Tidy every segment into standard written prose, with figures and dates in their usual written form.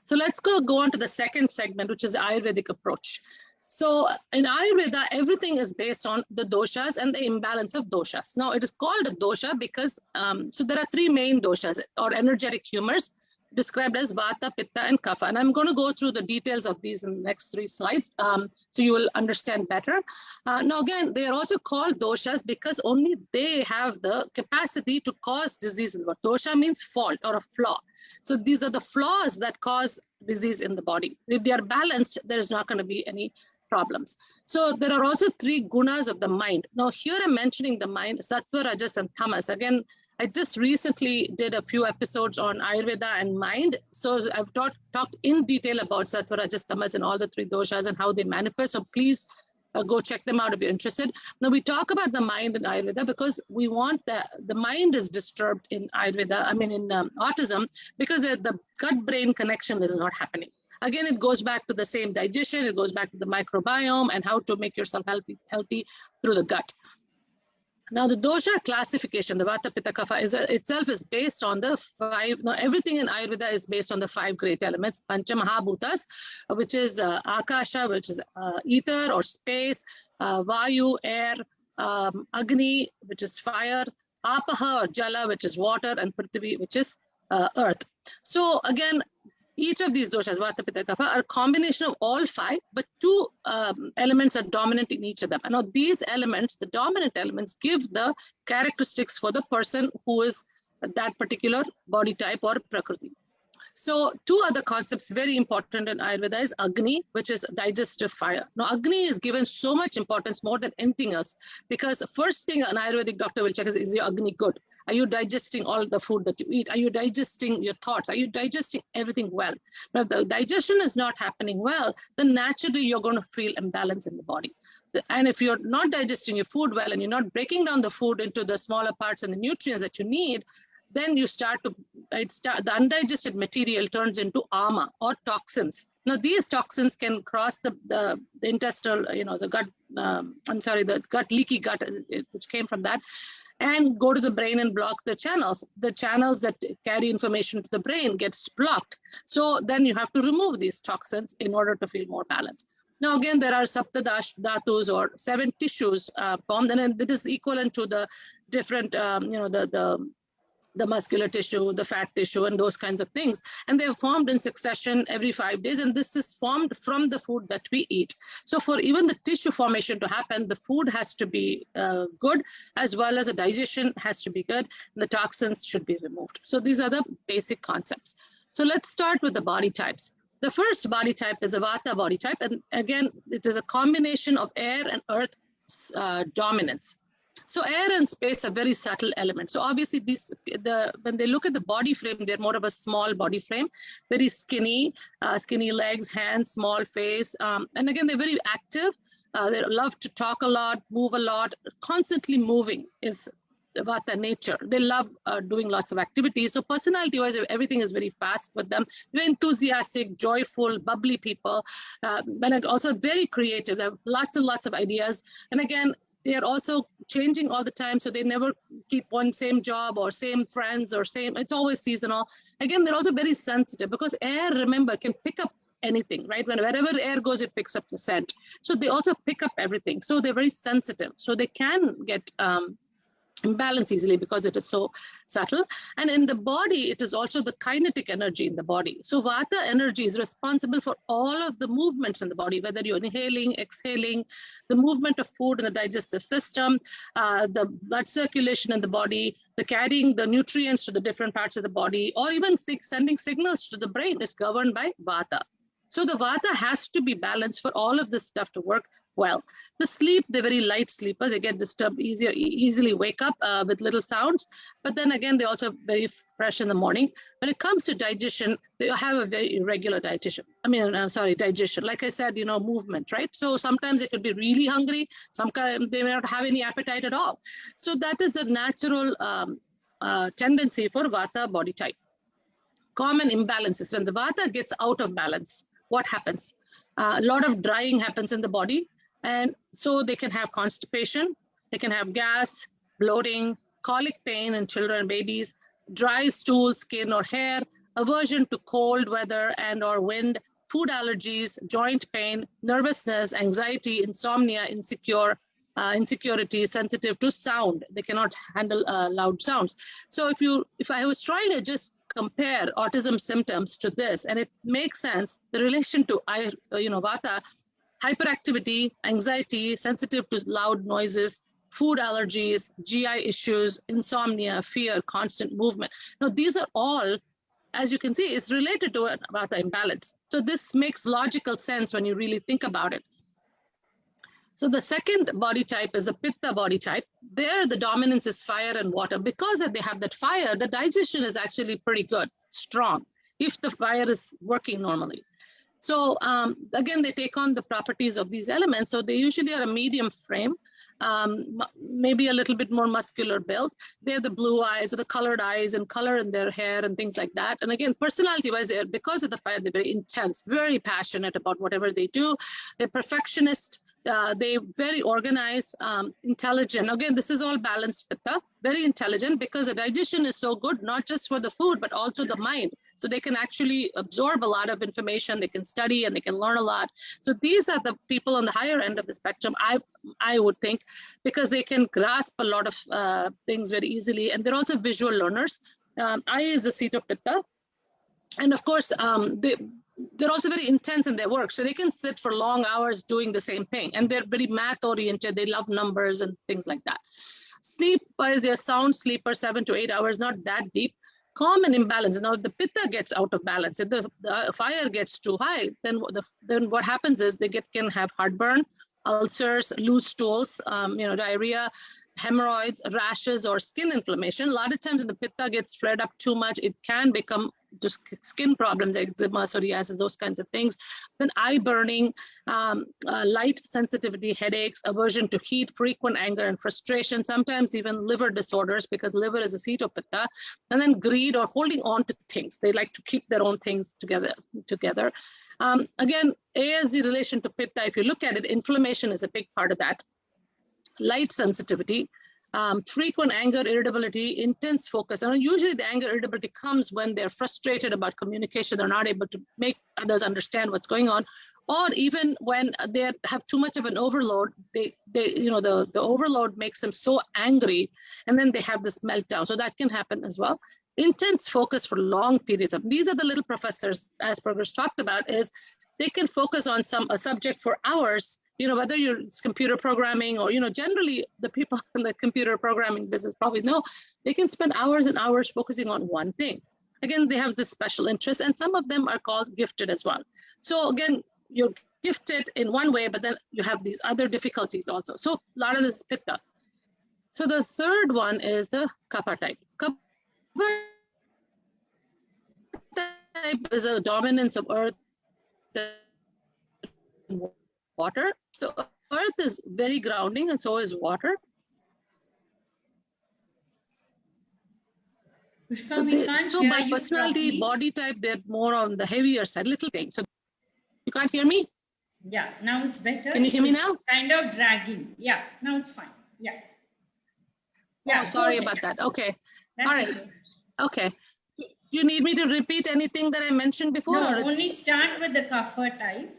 So let's go on to the second segment, which is the Ayurvedic approach. So in Ayurveda, everything is based on the doshas and the imbalance of doshas. Now, it is called a dosha because, so there are three main doshas or energetic humors described as Vata, Pitta, and Kapha. And I'm going to go through the details of these in the next 3 slides so you will understand better. Now, again, they are also called doshas because only they have the capacity to cause disease in the body. Dosha means fault or a flaw. So these are the flaws that cause disease in the body. If they are balanced, there is not going to be any problems. So there are also 3 gunas of the mind. Now, here I'm mentioning the mind, Sattva, Rajas, and Tamas. Again, I just recently did a few episodes on Ayurveda and mind. So I've talked in detail about Sattva, Rajas, Tamas, and all the 3 doshas and how they manifest. So please go check them out if you're interested. Now, we talk about the mind in Ayurveda because we want the mind is disturbed in Ayurveda, in autism, because the gut-brain connection is not happening. Again, it goes back to the same digestion. It goes back to the microbiome and how to make yourself healthy through the gut. Now, the dosha classification, the Vata, Pitta, Kapha, itself is based on the 5. Now, everything in Ayurveda is based on the 5 great elements. Pancha Mahabhutas, which is Akasha, which is ether or space, Vayu, air, Agni, which is fire, Apaha or Jala, which is water, and Prithvi, which is earth. So, again, each of these doshas, Vata, Pitta, Kapha, are a combination of all 5, but 2 elements are dominant in each of them. And now these elements, the dominant elements, give the characteristics for the person who is that particular body type or prakriti. So 2 other concepts very important in Ayurveda is Agni, which is digestive fire. Now, Agni is given so much importance more than anything else because the first thing an Ayurvedic doctor will check is your Agni good? Are you digesting all the food that you eat? Are you digesting your thoughts? Are you digesting everything well? Now, if the digestion is not happening well, then naturally you're going to feel imbalance in the body. And if you're not digesting your food well and you're not breaking down the food into the smaller parts and the nutrients that you need, then you the undigested material turns into ama or toxins. Now, these toxins can cross the intestinal, the gut, the gut, leaky gut, which came from that, and go to the brain and block the channels. The channels that carry information to the brain gets blocked. So then you have to remove these toxins in order to feel more balanced. Now, again, there are sapta dhatus or 7 tissues formed, and it is equivalent to the different, the muscular tissue, the fat tissue, and those kinds of things. And they're formed in succession every 5 days. And this is formed from the food that we eat. So for even the tissue formation to happen, the food has to be good, as well as the digestion has to be good. And the toxins should be removed. So these are the basic concepts. So let's start with the body types. The first body type is a Vata body type. And again, it is a combination of air and earth dominance. So air and space are very subtle elements. So obviously when they look at the body frame, they're more of a small body frame, very skinny, skinny legs, hands, small face. And again, they're very active. They love to talk a lot, move a lot, constantly moving is Vata nature. They love doing lots of activities. So personality-wise, everything is very fast with them. Very enthusiastic, joyful, bubbly people, but also very creative. They have lots and lots of ideas. And again, they are also changing all the time, so they never keep one same job or same friends or same, it's always seasonal. Again, they're also very sensitive because air, remember, can pick up anything, right? Wherever air goes, it picks up the scent. So they also pick up everything. So they're very sensitive. So they can get imbalance easily because it is so subtle. And in the body, it is also the kinetic energy in the body. So Vata energy is responsible for all of the movements in the body, whether you're inhaling, exhaling, the movement of food in the digestive system, the blood circulation in the body, the carrying the nutrients to the different parts of the body, or even sending signals to the brain is governed by Vata. So the Vata has to be balanced for all of this stuff to work well. The sleep, they're very light sleepers. They get disturbed easily wake up with little sounds. But then again, they're also very fresh in the morning. When it comes to digestion, they have a very irregular digestion. Digestion. Like I said, movement, right? So sometimes they could be really hungry. Sometimes they may not have any appetite at all. So that is a natural tendency for Vata body type. Common imbalances. When the Vata gets out of balance, what happens? A lot of drying happens in the body. And so they can have constipation, they can have gas, bloating, colic pain in children and babies, dry stool, skin or hair, aversion to cold weather and or wind, food allergies, joint pain, nervousness, anxiety, insomnia, insecurity, sensitive to sound. They cannot handle loud sounds. So if I was trying to just compare autism symptoms to this, and it makes sense, the relation to Vata, hyperactivity, anxiety, sensitive to loud noises, food allergies, GI issues, insomnia, fear, constant movement. Now, these are all, as you can see, is related to a Vata imbalance. So this makes logical sense when you really think about it. So the second body type is a Pitta body type. There, the dominance is fire and water. Because they have that fire, the digestion is actually pretty good, strong, if the fire is working normally. So again, they take on the properties of these elements. So they usually are a medium frame, maybe a little bit more muscular build. They have the blue eyes or the colored eyes and color in their hair and things like that. And again, personality-wise, because of the fire, they're very intense, very passionate about whatever they do. They're perfectionist. They're very organized, intelligent. Again, this is all balanced Pitta, very intelligent, because the digestion is so good, not just for the food, but also the mind. So they can actually absorb a lot of information, they can study and they can learn a lot. So these are the people on the higher end of the spectrum, I would think, because they can grasp a lot of things very easily. And they're also visual learners. I is the seat of Pitta. And of course, they're also very intense in their work. So they can sit for long hours doing the same thing. And they're very math oriented. They love numbers and things like that. Sleep-wise, they're sound sleeper, 7 to 8 hours, not that deep. Calm and imbalance. Now the Pitta gets out of balance. If the fire gets too high, then what happens is they can have heartburn, ulcers, loose stools, diarrhea, hemorrhoids, rashes, or skin inflammation. A lot of times when the Pitta gets flared up too much, it can become just skin problems, eczema, psoriasis, those kinds of things. Then eye burning, light sensitivity, headaches, aversion to heat, frequent anger and frustration, sometimes even liver disorders, because liver is a seat of Pitta. And then greed or holding on to things. They like to keep their own things together. Again, A as the relation to Pitta, if you look at it, inflammation is a big part of that. Light sensitivity, frequent anger, irritability, intense focus. And usually the anger, irritability comes when they're frustrated about communication. They're not able to make others understand what's going on, or even when they have too much of an overload. The overload makes them so angry, and then they have this meltdown. So that can happen as well. Intense focus for long periods of. These are the little professors Asperger's talked about. Is they can focus on a subject for hours. Whether it's computer programming or, generally the people in the computer programming business probably know, they can spend hours and hours focusing on one thing. Again, they have this special interest, and some of them are called gifted as well. So again, you're gifted in one way, but then you have these other difficulties also. So a lot of this Pitta. So the third one is the Kapha type. Kapha type is a dominance of earth and water. So earth is very grounding, and so is water. Pushpa, so by personality, body type, they're more on the heavier side, little thing. So you can't hear me? Yeah, now it's better. Can you hear me now? Kind of dragging. Yeah, now it's fine. Yeah. Yeah. Oh, sorry about that. Okay. That's all right. Okay. Do you need me to repeat anything that I mentioned before? No, only start with the Kapha type.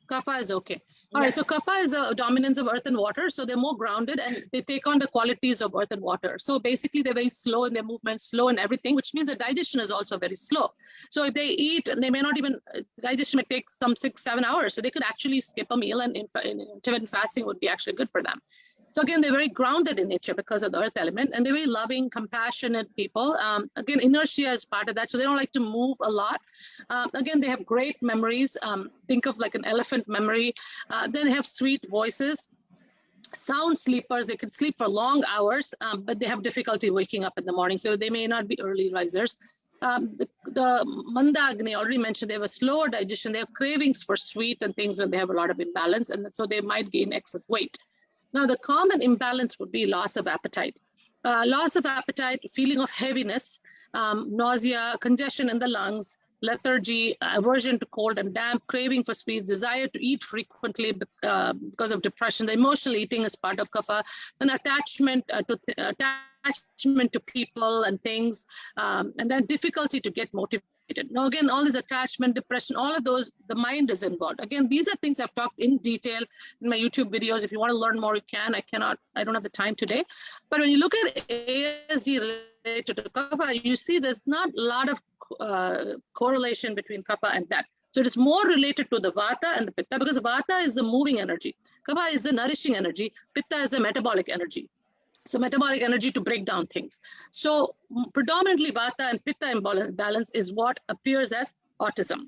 Kapha is okay. All right, so Kapha is a dominance of earth and water. So they're more grounded and they take on the qualities of earth and water. So basically they're very slow in their movement, slow in everything, which means the digestion is also very slow. So if they eat, they may not even, digestion may take some 6-7 hours. So they could actually skip a meal, and intermittent fasting would be actually good for them. So again, they're very grounded in nature because of the earth element, and they're very loving, compassionate people. Again, inertia is part of that. So they don't like to move a lot. Again, they have great memories. Think of like an elephant memory. Then they have sweet voices. Sound sleepers, they can sleep for long hours, but they have difficulty waking up in the morning. So they may not be early risers. The Manda Agni, already mentioned, they have a slower digestion. They have cravings for sweet and things when they have a lot of imbalance. And so they might gain excess weight. Now, the common imbalance would be loss of appetite. Loss of appetite, feeling of heaviness, nausea, congestion in the lungs, lethargy, aversion to cold and damp, craving for sweets, desire to eat frequently because of depression. The emotional eating is part of Kapha. Then attachment attachment to people and things, and then difficulty to get motivated. Now, again, all this attachment, depression, all of those, the mind is involved. Again, these are things I've talked in detail in my YouTube videos. If you want to learn more, you can. I don't have the time today. But when you look at ASD related to kapha, you see there's not a lot of correlation between kapha and that. So it is more related to the vata and the pitta, because vata is the moving energy. Kapha is the nourishing energy. Pitta is the metabolic energy. So metabolic energy to break down things. So predominantly vata and pitta imbalance is what appears as autism.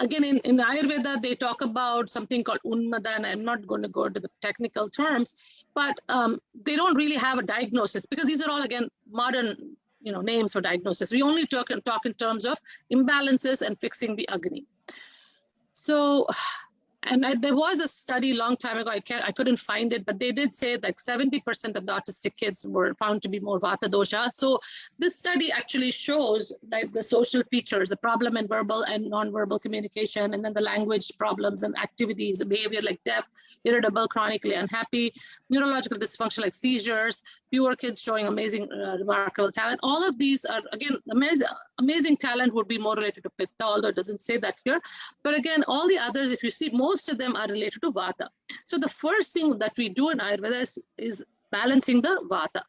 Again, in Ayurveda, they talk about something called Unmada, and I'm not going to go into the technical terms, but they don't really have a diagnosis, because these are all, again, modern names for diagnosis. We only talk in terms of imbalances and fixing the Agni. So, and there was a study a long time ago, I couldn't find it, but they did say like 70% of the autistic kids were found to be more vata dosha. So this study actually shows like the social features, the problem in verbal and non-verbal communication, and then the language problems and activities, behavior like deaf, irritable, chronically unhappy, neurological dysfunction like seizures, fewer kids showing amazing, remarkable talent. All of these are, again, amazing talent would be more related to pitta, although it doesn't say that here. But again, all the others, if you see, most of them are related to vata. So the first thing that we do in Ayurveda is balancing the vata.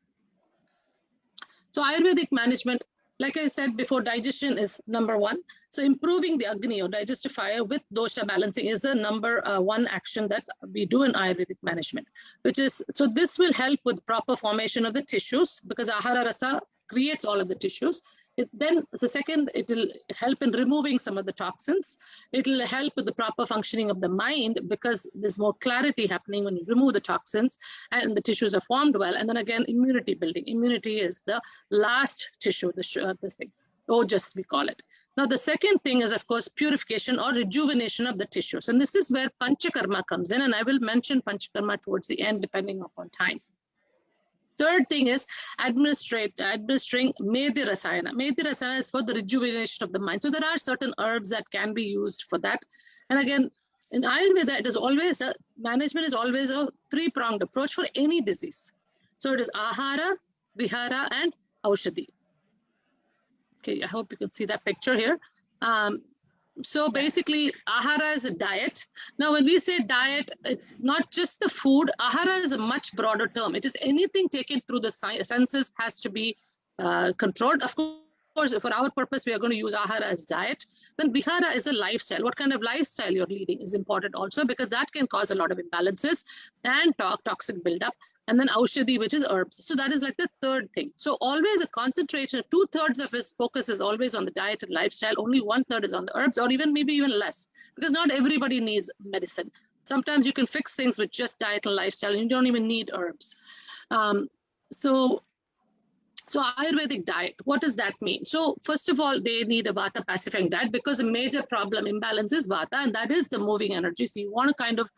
So Ayurvedic management, like I said before, digestion is number one. So improving the Agni or digestive fire with dosha balancing is the number one action that we do in Ayurvedic management, so this will help with proper formation of the tissues, because Ahara Rasa creates all of the tissues. Then the second, it will help in removing some of the toxins. It will help with the proper functioning of the mind, because there's more clarity happening when you remove the toxins and the tissues are formed well. And then again, immunity building. Immunity is the last tissue, this thing, ojas we call it. Now, the second thing is, of course, purification or rejuvenation of the tissues. And this is where Panchakarma comes in. And I will mention Panchakarma towards the end, depending upon time. Third thing is administering Medhya Rasayana. Medhya Rasayana is for the rejuvenation of the mind. So there are certain herbs that can be used for that. And again, in Ayurveda, management is always a three-pronged approach for any disease. So it is Ahara, Vihara, and Aushadhi. Okay, I hope you can see that picture here. So basically, Ahara is a diet. Now, when we say diet, it's not just the food. Ahara is a much broader term. It is anything taken through the senses has to be controlled. Of course, for our purpose, we are going to use Ahara as diet. Then Vihara is a lifestyle. What kind of lifestyle you're leading is important also, because that can cause a lot of imbalances and toxic buildup. And then Aushadhi, which is herbs. So that is like the third thing. So always a concentration, 2/3 of his focus is always on the diet and lifestyle. Only 1/3 is on the herbs, or maybe even less, because not everybody needs medicine. Sometimes you can fix things with just diet and lifestyle, and you don't even need herbs. So Ayurvedic diet, what does that mean? So first of all, they need a vata pacifying diet, because a major problem imbalance is vata, and that is the moving energy. So you want to kind of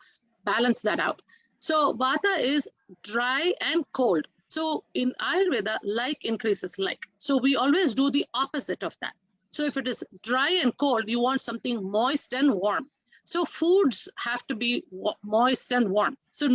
balance that out. So vata is dry and cold. So in Ayurveda, like increases like. So we always do the opposite of that. So if it is dry and cold, you want something moist and warm. So foods have to be moist and warm. So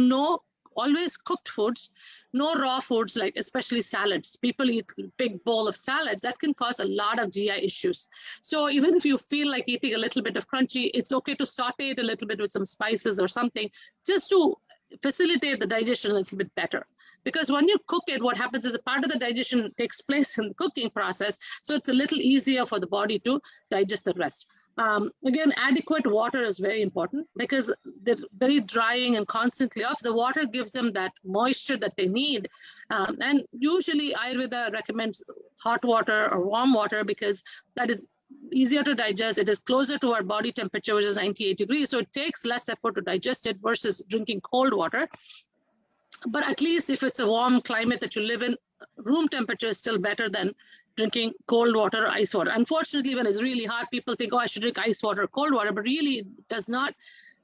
always cooked foods, no raw foods, like especially salads. People eat a big bowl of salads. That can cause a lot of GI issues. So even if you feel like eating a little bit of crunchy, it's okay to saute it a little bit with some spices or something, just to facilitate the digestion a little bit better. Because when you cook it, what happens is a part of the digestion takes place in the cooking process. So it's a little easier for the body to digest the rest. Again, adequate water is very important, because they're very drying and constantly off. The water gives them that moisture that they need. And usually Ayurveda recommends hot water or warm water, because that is easier to digest. It is closer to our body temperature, which is 98 degrees. So it takes less effort to digest it versus drinking cold water. But at least if it's a warm climate that you live in, room temperature is still better than drinking cold water or ice water. Unfortunately, when it's really hot, people think, oh, I should drink ice water or cold water, but really it does not.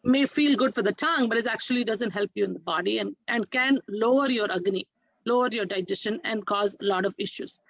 May feel good for the tongue, but it actually doesn't help you in the body, and can lower your Agni, lower your digestion, and cause a lot of issues.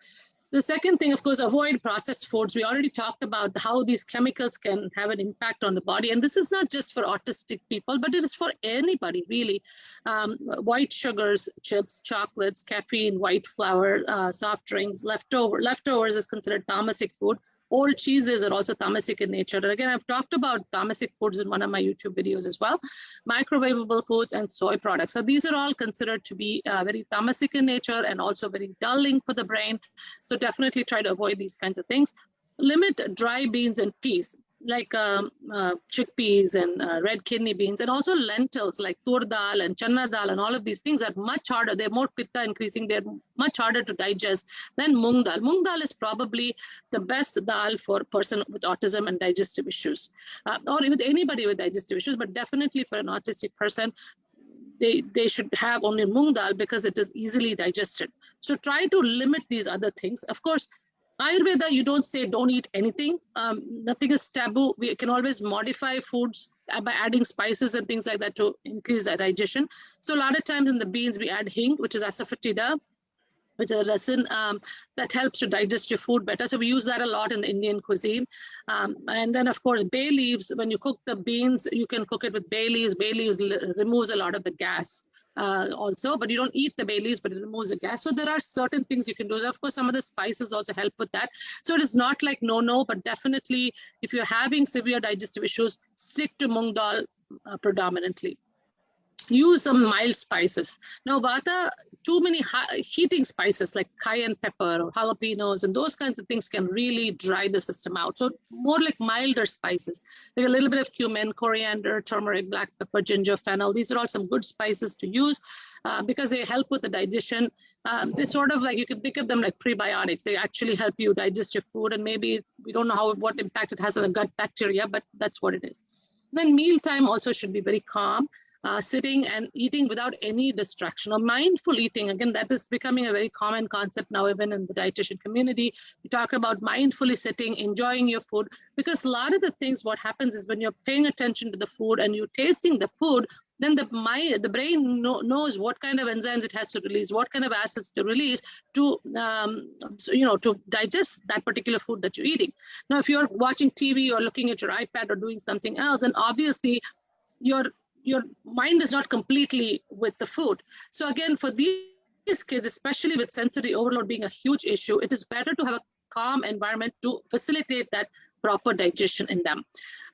The second thing, of course, avoid processed foods. We already talked about how these chemicals can have an impact on the body. And this is not just for autistic people, but it is for anybody, really. White sugars, chips, chocolates, caffeine, white flour, soft drinks, leftovers is considered tamasic food. Old cheeses are also tamasic in nature. And again, I've talked about tamasic foods in one of my YouTube videos as well. Microwavable foods and soy products. So these are all considered to be very tamasic in nature and also very dulling for the brain. So definitely try to avoid these kinds of things. Limit dry beans and peas, like chickpeas and red kidney beans, and also lentils like tur dal and channa dal, and all of these things are much harder. They're more pitta increasing. They're much harder to digest than mung dal. Mung dal is probably the best dal for a person with autism and digestive issues, or with anybody with digestive issues, but definitely for an autistic person, they should have only mung dal because it is easily digested. So try to limit these other things. Of course, Ayurveda, you don't say don't eat anything. Nothing is taboo. We can always modify foods by adding spices and things like that to increase the digestion. So a lot of times in the beans, we add hing, which is asafoetida, which is a resin that helps to digest your food better. So we use that a lot in the Indian cuisine. And then, of course, bay leaves. When you cook the beans, you can cook it with bay leaves. Bay leaves removes a lot of the gas. Also, but you don't eat the bay leaves, but it removes the gas. So there are certain things you can do. Of course, some of the spices also help with that. So it is not like no, but definitely if you're having severe digestive issues, stick to mung dal predominantly. Use some mild spices. Now, vata, too many heating spices like cayenne pepper or jalapenos and those kinds of things can really dry the system out. So more like milder spices, like a little bit of cumin, coriander, turmeric, black pepper, ginger, fennel. These are all some good spices to use because they help with the digestion. They sort of like, you can think of them like prebiotics. They actually help you digest your food, and maybe we don't know what impact it has on the gut bacteria, but that's what it is. Then mealtime also should be very calm. Sitting and eating without any distraction, or mindful eating. Again, that is becoming a very common concept now, even in the dietitian community. We talk about mindfully sitting, enjoying your food, because a lot of the things, what happens is when you're paying attention to the food and you're tasting the food, then the brain knows what kind of enzymes it has to release, what kind of acids to release to, to digest that particular food that you're eating. Now, if you're watching TV or looking at your iPad or doing something else, then obviously your mind is not completely with the food. So again, for these kids, especially with sensory overload being a huge issue, it is better to have a calm environment to facilitate that proper digestion in them.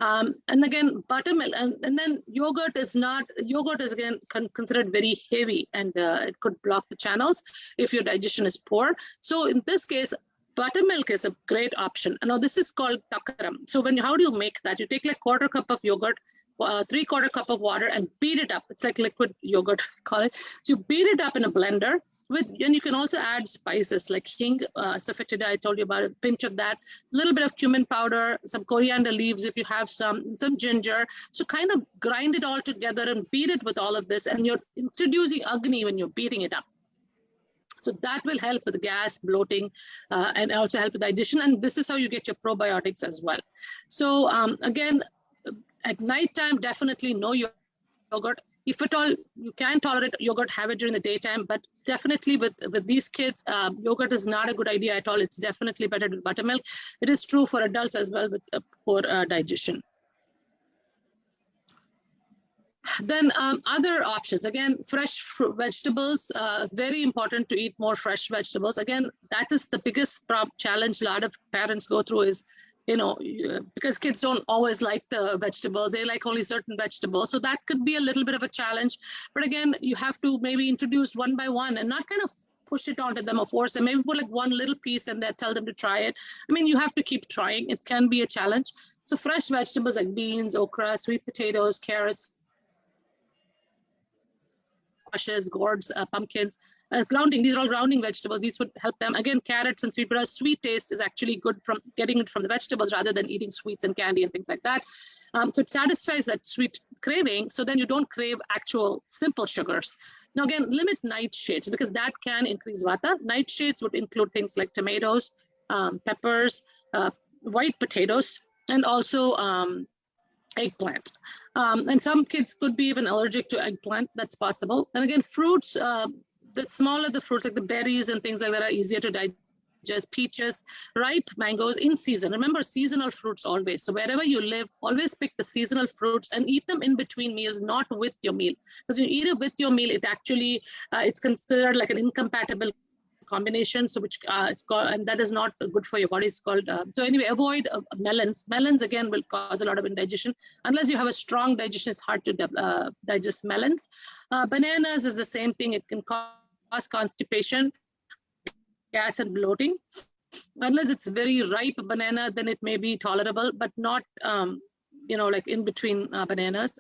And again, buttermilk, and then yogurt is again considered very heavy, and it could block the channels if your digestion is poor. So in this case, buttermilk is a great option. Now this is called takaram. So how do you make that? You take like 1/4 cup of yogurt, 3/4 cup of water, and beat it up. It's like liquid yogurt, call it. So you beat it up in a blender and you can also add spices like hing, asafoetida, I told you about it, a pinch of that, a little bit of cumin powder, some coriander leaves if you have some ginger. So kind of grind it all together and beat it with all of this, and you're introducing agni when you're beating it up. So that will help with gas, bloating, and also help with digestion. And this is how you get your probiotics as well. So again, at nighttime, definitely no yogurt. If at all you can tolerate yogurt, have it during the daytime. But definitely with these kids, yogurt is not a good idea at all. It's definitely better with buttermilk. It is true for adults as well with poor digestion. Then other options, again, fresh vegetables, very important to eat more fresh vegetables. Again, that is the biggest challenge a lot of parents go through is, because kids don't always like the vegetables, they like only certain vegetables. So that could be a little bit of a challenge. But again, you have to maybe introduce one by one and not kind of push it onto them or force them. Maybe put like one little piece and then tell them to try it. I mean, you have to keep trying. It can be a challenge. So fresh vegetables like beans, okra, sweet potatoes, carrots, squashes, gourds, pumpkins, grounding. These are all grounding vegetables. These would help them. Again, carrots and sweetbreads. Sweet taste is actually good from getting it from the vegetables rather than eating sweets and candy and things like that. So it satisfies that sweet craving. So then you don't crave actual simple sugars. Now again, limit nightshades because that can increase vata. Nightshades would include things like tomatoes, peppers, white potatoes, and also eggplant. And some kids could be even allergic to eggplant. That's possible. And again, fruits, the smaller the fruits, like the berries and things like that, are easier to digest. oranges, peaches, ripe mangoes in season. Remember, seasonal fruits always. So wherever you live, always pick the seasonal fruits and eat them in between meals, not with your meal. Because you eat it with your meal, it actually, it's considered like an incompatible combination, so which it's called, and that is not good for your body. It's called so anyway, avoid melons. Melons again will cause a lot of indigestion. Unless you have a strong digestion, it's hard to digest melons. Bananas is the same thing. It can cause constipation, gas, and bloating. Unless it's very ripe banana, then it may be tolerable, but not like in between bananas.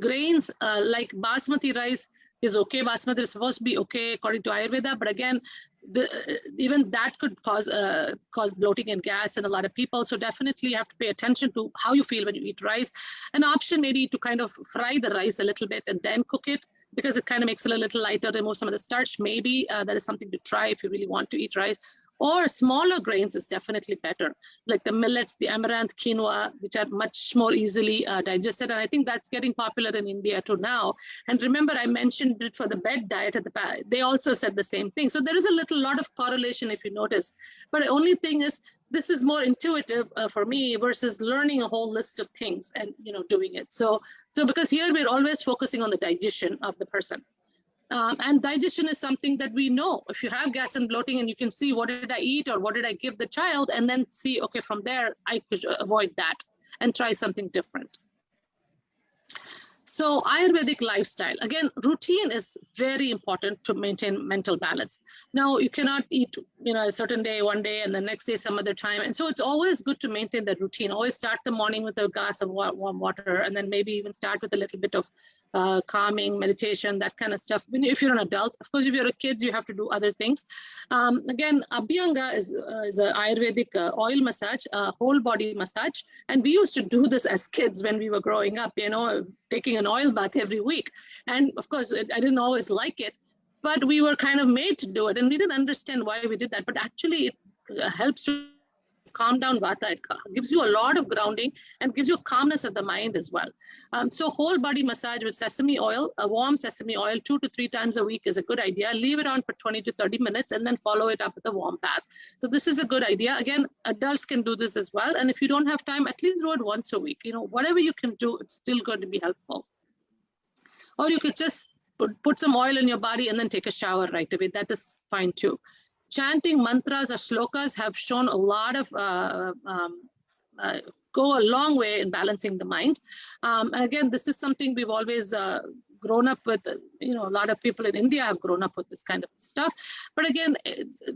Grains like basmati rice is okay. Basmati is supposed to be okay according to Ayurveda, but again, even that could cause bloating and gas in a lot of people. So definitely you have to pay attention to how you feel when you eat rice. An option maybe to kind of fry the rice a little bit and then cook it, because it kind of makes it a little lighter, remove some of the starch. Maybe that is something to try if you really want to eat rice. Or smaller grains is definitely better, like the millets, the amaranth, quinoa, which are much more easily digested. And I think that's getting popular in India too now. And remember, I mentioned it for the bed diet at the back. They also said the same thing. So there is a lot of correlation if you notice. But the only thing is, this is more intuitive for me versus learning a whole list of things and doing it. So because here we're always focusing on the digestion of the person. And digestion is something that we know. If you have gas and bloating and you can see what did I eat or what did I give the child, and then see, okay, from there, I could avoid that and try something different. So Ayurvedic lifestyle, again, routine is very important to maintain mental balance. Now, you cannot eat, a certain day, one day, and the next day some other time. And so it's always good to maintain that routine. Always start the morning with a glass of warm water, and then maybe even start with a little bit of calming, meditation, that kind of stuff. If you're an adult, of course, if you're a kid, you have to do other things. Again, Abhyanga is an Ayurvedic oil massage, whole body massage. And we used to do this as kids when we were growing up, taking an oil bath every week. And of course, I didn't always like it, but we were kind of made to do it. And we didn't understand why we did that. But actually, it helps to calm down Vata. It gives you a lot of grounding and gives you a calmness of the mind as well. So whole body massage with sesame oil, a warm sesame oil 2 to 3 times a week is a good idea. Leave it on for 20 to 30 minutes and then follow it up with a warm bath. So this is a good idea. Again, adults can do this as well. And if you don't have time, at least do it once a week. Whatever you can do, it's still going to be helpful. Or you could just put some oil in your body and then take a shower right away. That is fine too. Chanting mantras or slokas have shown a lot of, go a long way in balancing the mind. Again, this is something we've always grown up with. A lot of people in India have grown up with this kind of stuff. But again,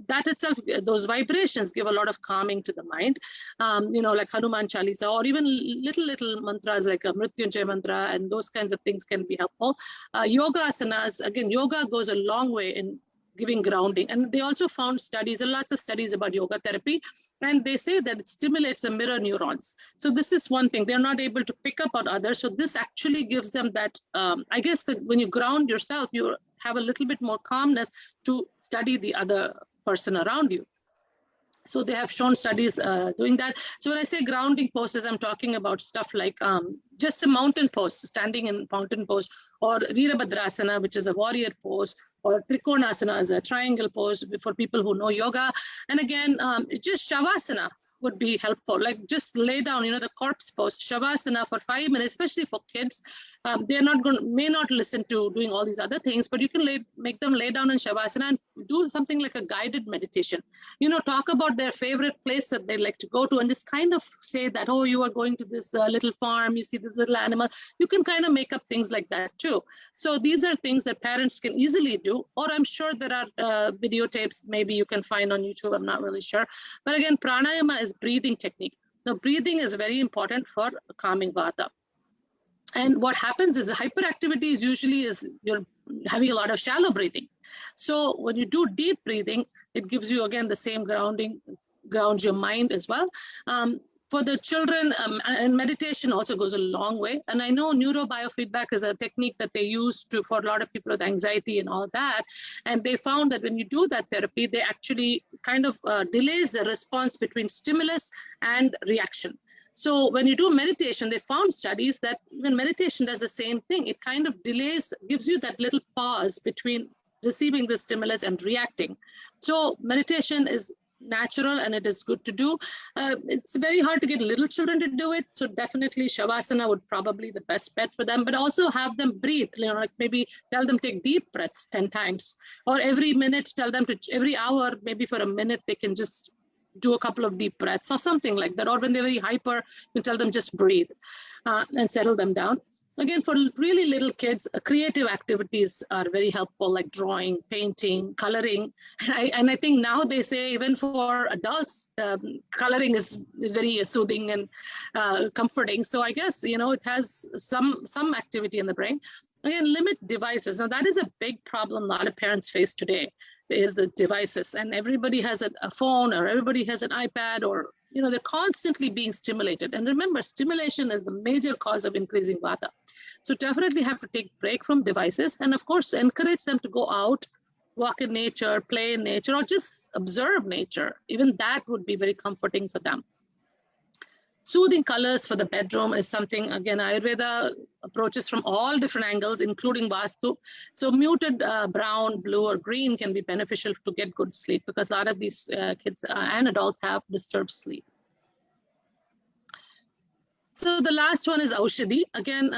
that itself, those vibrations give a lot of calming to the mind. Like Hanuman Chalisa, or even little mantras like a Mrityunjay mantra, and those kinds of things can be helpful. Yoga asanas, again, yoga goes a long way in giving grounding. And they also found studies, and lots of studies about yoga therapy, and they say that it stimulates the mirror neurons. So this is one thing. They're not able to pick up on others. So this actually gives them that, I guess that when you ground yourself, you have a little bit more calmness to study the other person around you. So they have shown studies doing that. So when I say grounding poses, I'm talking about stuff like just a mountain pose, standing in mountain pose, or Virabhadrasana, which is a warrior pose, or Trikonasana is a triangle pose for people who know yoga. And again, just Shavasana would be helpful. Like just lay down, the corpse pose, Shavasana for 5 minutes, especially for kids. They're may not listen to doing all these other things, but you can make them lay down in Shavasana and do something like a guided meditation. Talk about their favorite place that they like to go to, and just kind of say that, oh, you are going to this little farm, you see this little animal. You can kind of make up things like that too. So these are things that parents can easily do, or I'm sure there are videotapes maybe you can find on YouTube, I'm not really sure. But again, pranayama is breathing technique. Now, breathing is very important for calming Vata. And what happens is the hyperactivity is usually you're having a lot of shallow breathing. So when you do deep breathing, it gives you, again, the same grounds your mind as well. For the children, and meditation also goes a long way. And I know neurobiofeedback is a technique that they use for a lot of people with anxiety and all that. And they found that when you do that therapy, they actually kind of delays the response between stimulus and reaction. So when you do meditation, they found studies that even meditation does the same thing. It kind of delays, gives you that little pause between receiving the stimulus and reacting. So meditation is natural and it is good to do. It's very hard to get little children to do it. So definitely Shavasana would probably be the best bet for them, but also have them breathe, like maybe tell them take deep breaths 10 times, or every minute tell them to, every hour, maybe for a minute, they can just do a couple of deep breaths or something like that. Or when they're very hyper, you tell them just breathe and settle them down. Again, for really little kids, creative activities are very helpful, like drawing, painting, coloring. And I think now they say even for adults, coloring is very soothing and comforting. So I guess, it has some activity in the brain. Again, limit devices. Now that is a big problem a lot of parents face today, is the devices. And everybody has a phone, or everybody has an iPad, or they're constantly being stimulated. And remember, stimulation is the major cause of increasing vata. So definitely have to take break from devices, and of course, encourage them to go out, walk in nature, play in nature, or just observe nature. Even that would be very comforting for them. Soothing colors for the bedroom is something, again, Ayurveda approaches from all different angles, including Vastu. So muted brown, blue, or green can be beneficial to get good sleep, because a lot of these kids and adults have disturbed sleep. So the last one is Aushadhi. Again,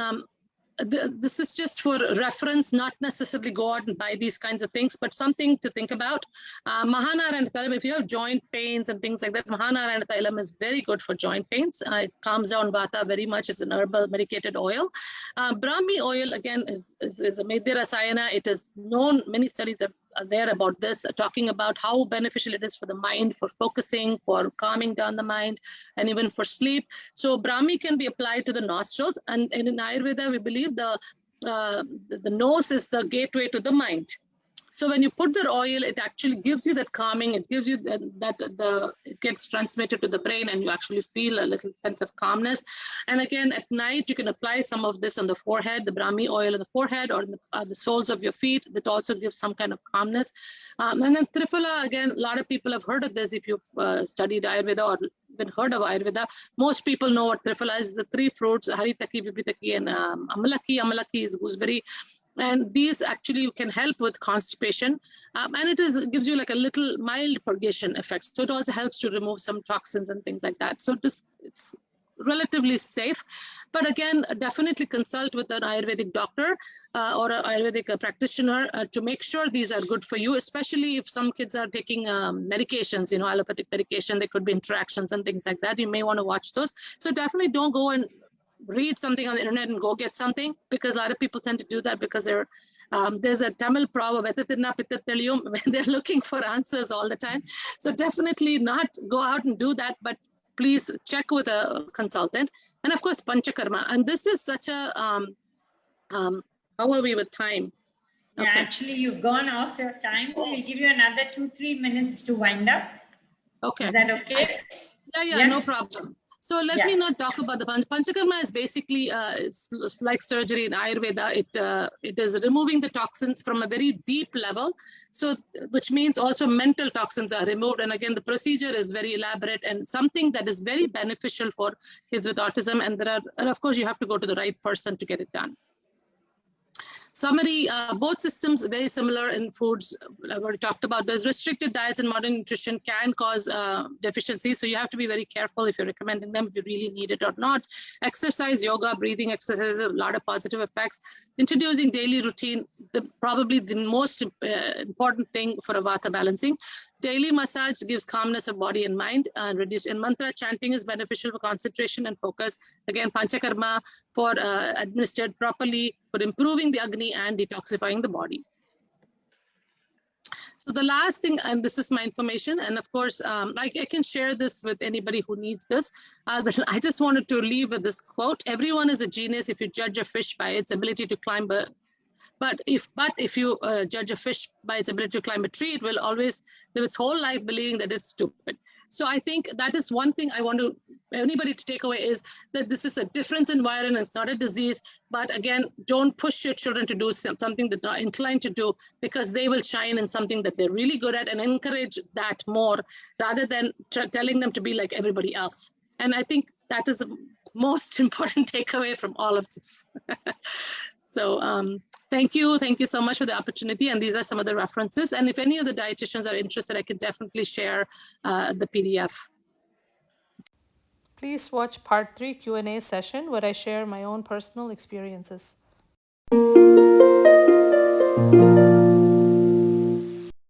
this is just for reference, not necessarily go out and buy these kinds of things, but something to think about. Mahanarayana Tailam, if you have joint pains and things like that, Mahanarayana Tailam is very good for joint pains. It calms down vata very much. It's an herbal medicated oil. Brahmi oil, again, is a Medhya Rasayana. It is known, many studies are there about this, talking about how beneficial it is for the mind, for focusing, for calming down the mind, and even for sleep. So Brahmi can be applied to the nostrils, and in Ayurveda, we believe the nose is the gateway to the mind. So when you put the oil, it actually gives you that calming. It gives you it gets transmitted to the brain, and you actually feel a little sense of calmness. And again, at night, you can apply some of this on the forehead, the Brahmi oil on the forehead, or the soles of your feet. That also gives some kind of calmness. And then Triphala, again, a lot of people have heard of this. If you've studied Ayurveda or been heard of Ayurveda, most people know what Triphala is. The three fruits, Haritaki, Vibhitaki, and Amalaki. Amalaki is gooseberry. And these actually can help with constipation, and it gives you like a little mild purgation effect. So it also helps to remove some toxins and things like that. So it's relatively safe, but again, definitely consult with an Ayurvedic doctor or an Ayurvedic practitioner to make sure these are good for you, especially if some kids are taking medications, allopathic medication. There could be interactions and things like that. You may want to watch those. So definitely don't go and read something on the internet and go get something, because a lot of people tend to do that because there's a Tamil proverb, when they're looking for answers all the time. So definitely not go out and do that, but please check with a consultant. And of course, Panchakarma. And this is such a, how are we with time? Okay. Yeah, actually, you've gone off your time. We'll give you another 2-3 minutes to wind up. Okay. Is that okay? Yeah, no problem. So let me not talk about the Panchakarma. Is basically it's like surgery in Ayurveda. It is removing the toxins from a very deep level. So which means also mental toxins are removed. And again, the procedure is very elaborate and something that is very beneficial for kids with autism. And of course, you have to go to the right person to get it done. Summary, both systems very similar in foods. I've already talked about this. Restricted diets and modern nutrition can cause deficiencies. So you have to be very careful if you're recommending them, if you really need it or not. Exercise, yoga, breathing exercise, a lot of positive effects. Introducing daily routine, probably the most important thing for a vata balancing. Daily massage gives calmness of body and mind, and mantra chanting is beneficial for concentration and focus. Again, Panchakarma for administered properly, for improving the Agni and detoxifying the body. So the last thing, and this is my information, and of course, I can share this with anybody who needs this. I just wanted to leave with this quote: "Everyone is a genius if you judge a fish by its ability to climb a But if you judge a fish by its ability to climb a tree, it will always live its whole life believing that it's stupid." So I think that is one thing I want anybody to take away, is that this is a difference in environment. It's not a disease. But again, don't push your children to do something that they're not inclined to do, because they will shine in something that they're really good at, and encourage that more rather than telling them to be like everybody else. And I think that is the most important takeaway from all of this. So thank you so much for the opportunity. And these are some of the references. And if any of the dietitians are interested, I could definitely share the PDF. Please watch part 3 Q&A session where I share my own personal experiences.